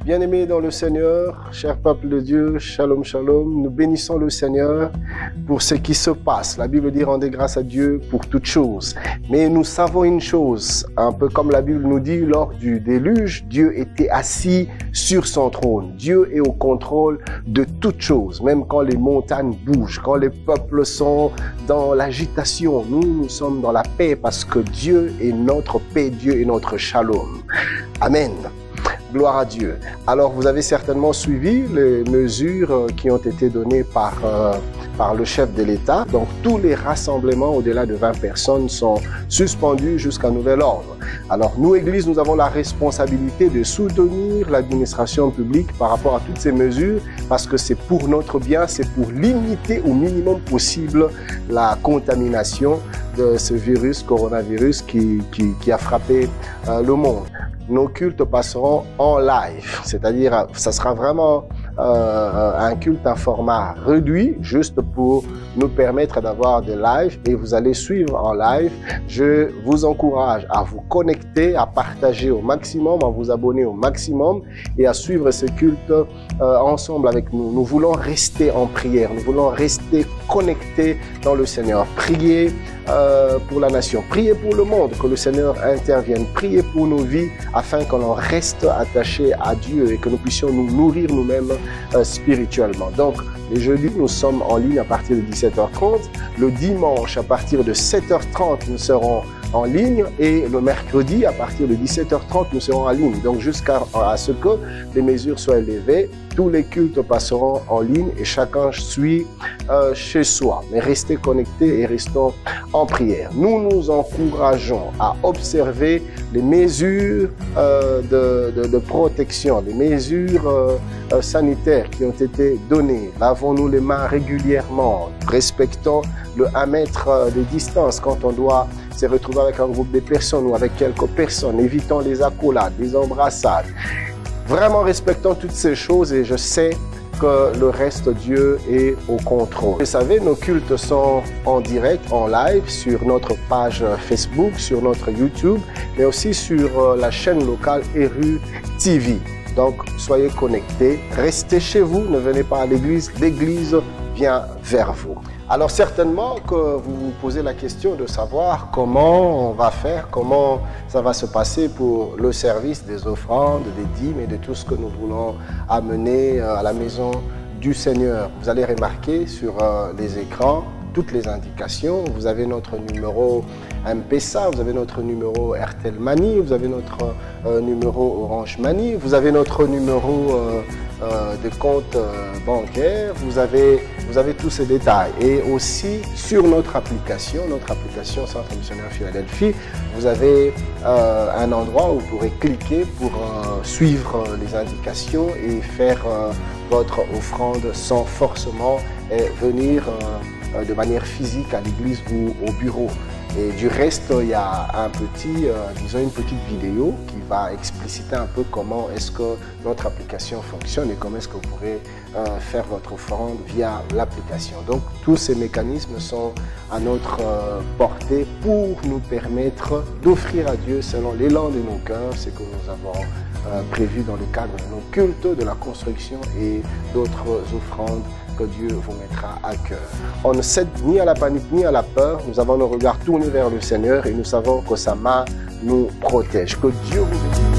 Bien-aimés dans le Seigneur, cher peuple de Dieu, shalom, shalom, nous bénissons le Seigneur pour ce qui se passe. La Bible dit rendez grâce à Dieu pour toutes choses. Mais nous savons une chose, un peu comme la Bible nous dit, lors du déluge, Dieu était assis sur son trône. Dieu est au contrôle de toutes choses, même quand les montagnes bougent, quand les peuples sont dans l'agitation. Nous sommes dans la paix parce que Dieu est notre paix, Dieu est notre shalom. Amen. Gloire à Dieu. Alors, vous avez certainement suivi les mesures qui ont été données par le chef de l'État. Donc, tous les rassemblements au-delà de 20 personnes sont suspendus jusqu'à nouvel ordre. Alors, nous, Église, nous avons la responsabilité de soutenir l'administration publique par rapport à toutes ces mesures parce que c'est pour notre bien, c'est pour limiter au minimum possible la contamination de ce virus, coronavirus, qui a frappé le monde. Nos cultes passeront en live, c'est-à-dire ça sera vraiment un culte en format réduit, juste pour nous permettre d'avoir des lives et vous allez suivre en live. Je vous encourage à vous connecter, à partager au maximum, à vous abonner au maximum et à suivre ce culte ensemble avec nous. Nous voulons rester en prière, nous voulons rester connectés dans le Seigneur. Priez pour la nation, priez pour le monde, que le Seigneur intervienne, priez pour nos vies afin que l'on reste attaché à Dieu et que nous puissions nous nourrir nous-mêmes spirituellement. Donc, les jeudis, nous sommes en ligne à partir de 17h30. Le dimanche, à partir de 7h30, nous serons en ligne et le mercredi, à partir de 17h30, nous serons en ligne. Donc, jusqu'à ce que les mesures soient élevées, tous les cultes passeront en ligne et chacun suit chez soi. Mais restez connectés et restons en prière. Nous nous encourageons à observer les mesures de protection, les mesures sanitaires qui ont été données. Lavons-nous les mains régulièrement, respectons le 1 mètre de distance quand on doit se retrouver avec un groupe de personnes ou avec quelques personnes. Évitons les accolades, les embrassades. Vraiment respectons toutes ces choses et je sais que le reste, Dieu est au contrôle. Vous savez, nos cultes sont en direct, en live, sur notre page Facebook, sur notre YouTube, mais aussi sur la chaîne locale Eru TV. Donc, soyez connectés, restez chez vous, ne venez pas à l'église, l'église vient vers vous. Alors certainement que vous vous posez la question de savoir comment on va faire, comment ça va se passer pour le service des offrandes, des dîmes et de tout ce que nous voulons amener à la maison du Seigneur. Vous allez remarquer sur les écrans toutes les indications. Vous avez notre numéro M-Pesa, vous avez notre numéro Airtel Money, vous avez notre numéro Orange Money, vous avez notre numéro de compte bancaire, vous avez tous ces détails. Et aussi sur notre application Centre Missionnaire Philadelphie, vous avez un endroit où vous pourrez cliquer pour suivre les indications et faire votre offrande sans forcément venir de manière physique à l'église ou au bureau. Et du reste, il y a un petit, disons une petite vidéo qui va expliciter un peu comment est-ce que notre application fonctionne et comment est-ce que vous pourrez faire votre offrande via l'application. Donc, tous ces mécanismes sont à notre portée pour nous permettre d'offrir à Dieu selon l'élan de nos cœurs, ce que nous avons prévu dans le cadre de nos cultes, de la construction et d'autres offrandes que Dieu vous mettra à cœur. On ne cède ni à la panique ni à la peur. Nous avons nos regards tournés vers le Seigneur et nous savons que sa main nous protège. Que Dieu vous bénisse.